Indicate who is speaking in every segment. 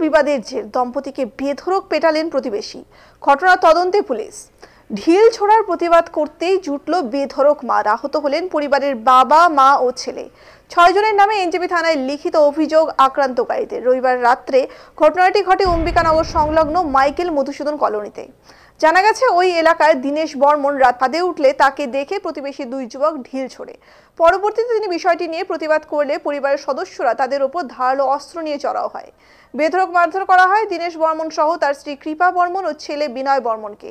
Speaker 1: বিবাদের জের দম্পতিকে বেধড়ক পেটালেন প্রতিবেশী। ঘটনা তদন্তে পুলিশ। ঢিল ছোড়ার প্রতিবাদ করতেই জুটল বেধড়ক মার। আহত হলেন পরিবারের বাবা, মা ও ছেলে। 6 জনের নামে এনজেপি থানায় লিখিত অভিযোগ আক্রান্তকারীদের। রবিবার রাত্রে ঘটনাটি ঘটে অম্বিকানগর সংলগ্ন মাইকেল মধুসূদন কলোনিতে। জানা গেছে, ওই এলাকায় দীনেশ বর্মন রাত ছাদে উঠলে তাকে দেখে প্রতিবেশী 2 যুবক ঢিল ছোড়ে। পরবর্তীতে তিনি বিষয়টি নিয়ে প্রতিবাদ করলে পরিবারের সদস্যরা তাদের ওপর ধারালো অস্ত্র নিয়ে চড়াও হয়। বেধড়ক মারধর করা হয় দীনেশ বর্মন সহ তার স্ত্রী কৃপা বর্মন ও ছেলে বিনয় বর্মনকে।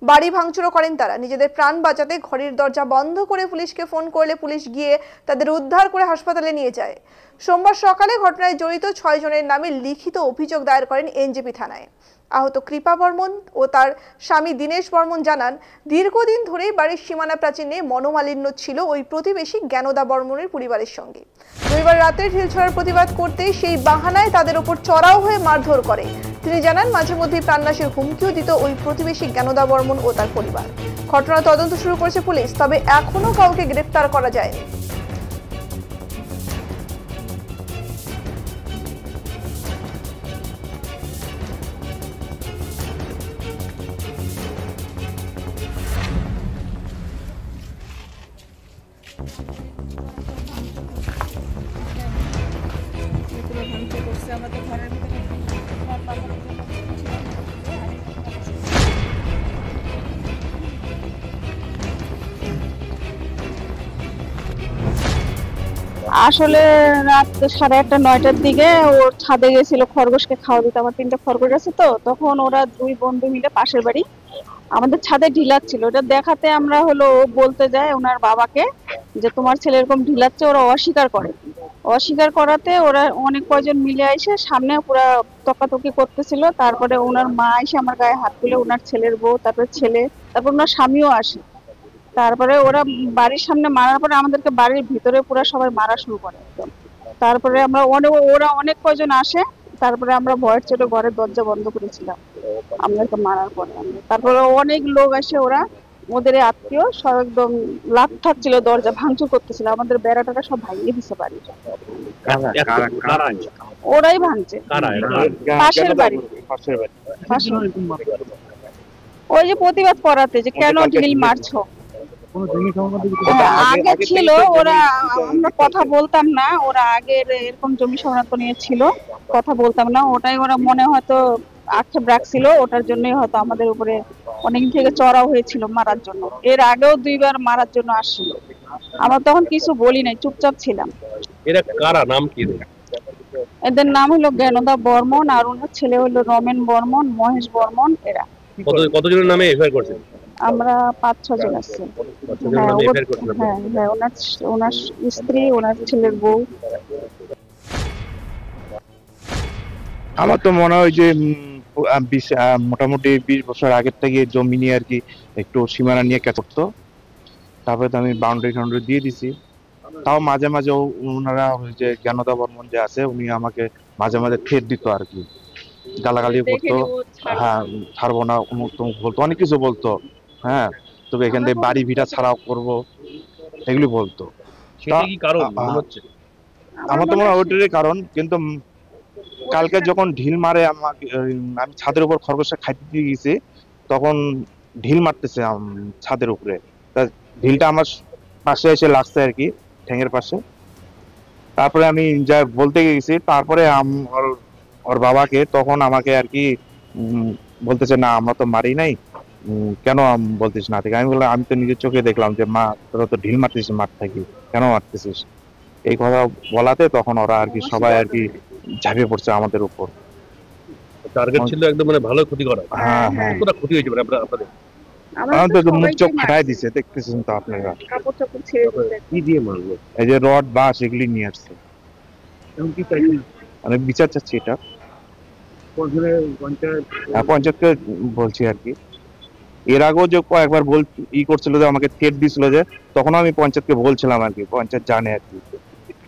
Speaker 1: বাড়ি ভাঙচুরও করেন তারা। নিজেদের প্রাণ বাঁচাতে ঘরের দরজা বন্ধ করে পুলিশকে ফোন করলে পুলিশ গিয়ে তাদের উদ্ধার করে হাসপাতালে নিয়ে যায়। সোমবার সকালে ঘটনায় জড়িত 6 জনের নামে লিখিত অভিযোগ দায়ের করেন এনজেপি থানায়। আহত কৃপা বর্মন ও তার স্বামী দীনেশ বর্মন জানান, দীর্ঘদিন ধরেই বাড়ির সীমানা প্রাচীর নিয়ে মনোমালিন্য ছিল ওই প্রতিবেশী জ্ঞানদা বর্মনের পরিবারের সঙ্গে। রবিবার রাতে ঢিল ছোড়ার প্রতিবাদ করতেই সেই বাহানায় তাদের ওপর চড়াও হয়ে মারধর করে। তিনি জানান, মাঝে মধ্যেই প্রাণনাশের হুমকিও দিত ওই প্রতিবেশী জ্ঞানদা বর্মন ও তার পরিবার। ঘটনা তদন্ত শুরু করেছে পুলিশ, তবে এখনো কাউকে গ্রেফতার করা যায়নি।
Speaker 2: আসলে রাত 8:30 9টার দিকে ওর ছাদে গেছিল খরগোশকে খাওয়া দিতে। আমার 3টা খরগোশ আছে, তো তখন ওরা 2 বন্ধু মিলে পাশের বাড়ি আমাদের ছাদে ঢিলাচ্ছিল। ওটা দেখাতে আমরা বলতে যাই ওনার বাবাকে যে তোমার ছেলে এরকম ঢিলাচ্ছে। ওরা অস্বীকার করাতে ওরা অনেক কয়জন মিলে এসে সামনে পুরো তকাতকি করতেছিল। তারপরে ওনার মা এসে আমার গায়ে হাত তুলে, ওনার ছেলের বউ, তারপরে ছেলে, তারপর ওনার স্বামীও আসে। তারপরে ওরা বাড়ির সামনে মারার পরে আমাদেরকে বাড়ির ভিতরে পুরো সবাই মারা শুরু করে একদম। তারপরে ওরা অনেক কয়জন আসে। তারপরে আমরা ভয়ের চোটে ঘরের দরজা বন্ধ করেছিলাম আমাদেরকে মারার পরে। তারপরে অনেক লোক আসে, ওদের আত্মীয় সব একদম লাফাচ্ছিল, দরজা ভাঙচুর করতেছিল, আমাদের বেড়াটা সব ভাঙিয়ে দিছে বাড়ি। ওরাই ভাঙছে, পাশের বাড়ি। ওই যে প্রতিবাদ করাতে যে কেন ঢিল মারছো। আগে ছিল ওরা, আমরা কথা বলতাম না। ওরা আগের এরকম জমি সংক্রান্ত নিয়ে ছিল, কথা বলতাম না। ওটাই ওরা মনে হয়তো আক্ষেপ রাখছিল, ওটার জন্যই হয়তো আমাদের উপরে অনেকদিন থেকে চড়াও হয়েছিল মারার জন্য। এর আগেও 2 বার মারার জন্য আসছিল। আমরা তখন কিছু বলি নাই, চুপচাপ ছিলাম।
Speaker 3: এরা কারা, নাম কি?
Speaker 2: এদের নাম হলো জ্ঞানদা বর্মন, আর ওনার ছেলে হলো রমেন বর্মন, মহেশ বর্মন। এরা
Speaker 3: কতজনের নামে এফআইআর করছেন?
Speaker 2: আমরা 5-6 জন আছি। হ্যাঁ, ওনার স্ত্রী, ওনার ছেলের বউ।
Speaker 4: আমার তো মনে হয় যে মোটামুটি 20 বছর আগের থেকে জমি নিয়ে আর কি একটু সীমানা নিয়ে কাজ করতো। তারপরে তো আমি বাউন্ডারি দিয়ে দিছি। তাও মাঝে মাঝে ওনারা যে জ্ঞানদা বর্মন যে আছে, উনি আমাকে মাঝে মাঝে ঠেট দিত আর কি, গালাগালি করতো। হ্যাঁ, ছাড়বো না, বলতো, অনেক কিছু বলতো। হ্যাঁ, তবে এখান থেকে বাড়ি ভিটা ছাড়াও করবো, এগুলি বলতো। আমার তো মনে হয় ওইটারই কারণ। কিন্তু কালকে যখন ঢিল মারে আমাকে, আমি ছাদের উপর খরগোশটা খাইতে দিয়ে গেছি, তখন ঢিল মারতেছে ছাদের উপরে। ঢিলটা আমার পাশে এসে লাগছে আর কি, ঠ্যাঙের পাশে। তারপরে আমি যা বলতে গেছি, তারপরে ওর বাবাকে তখন আমাকে আর কি বলতেছে, না আমরা তো মারি নাই, কেন বলতিস না থেকে। আমি বললাম, আমি তো নিজের চোখে দেখলাম যে মা তোরা তো ঢিল মারতেছিস, মার থাকি কেন মারতেছিস। এই কথা বলাতে তখন ওরা আর কি সবাই আর কি ঝাঁপিয়ে পড়ছে আমাদের উপর।
Speaker 3: টার্গেট ছিল একদম মানে ভালো ক্ষতি করা।
Speaker 4: হ্যাঁ,
Speaker 3: কতটা ক্ষতি হয়েছে মানে আপনাদের?
Speaker 4: আমাদের তো মুখ চোখ ফাটাই দিছে, দেখতেছেন তো আপনারা।
Speaker 3: কি দিয়ে মারলো?
Speaker 4: এই যে রড, বাঁশ এগুলি নিয়ে আসছে। আমি বিচার চাচ্ছি এটা পঞ্চায়েতকে বলছি আর কি। এর আগেও যে কয়েকবার করছিল যে আমাকে থ্রেট দিছিল, যে তখন আমি পঞ্চায়েতকে বলছিলাম আর কি, পঞ্চায়েত জানে আর কি,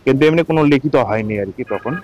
Speaker 4: কিন্তু এমনি কোনো লিখিত হয়নি আর কি তখন।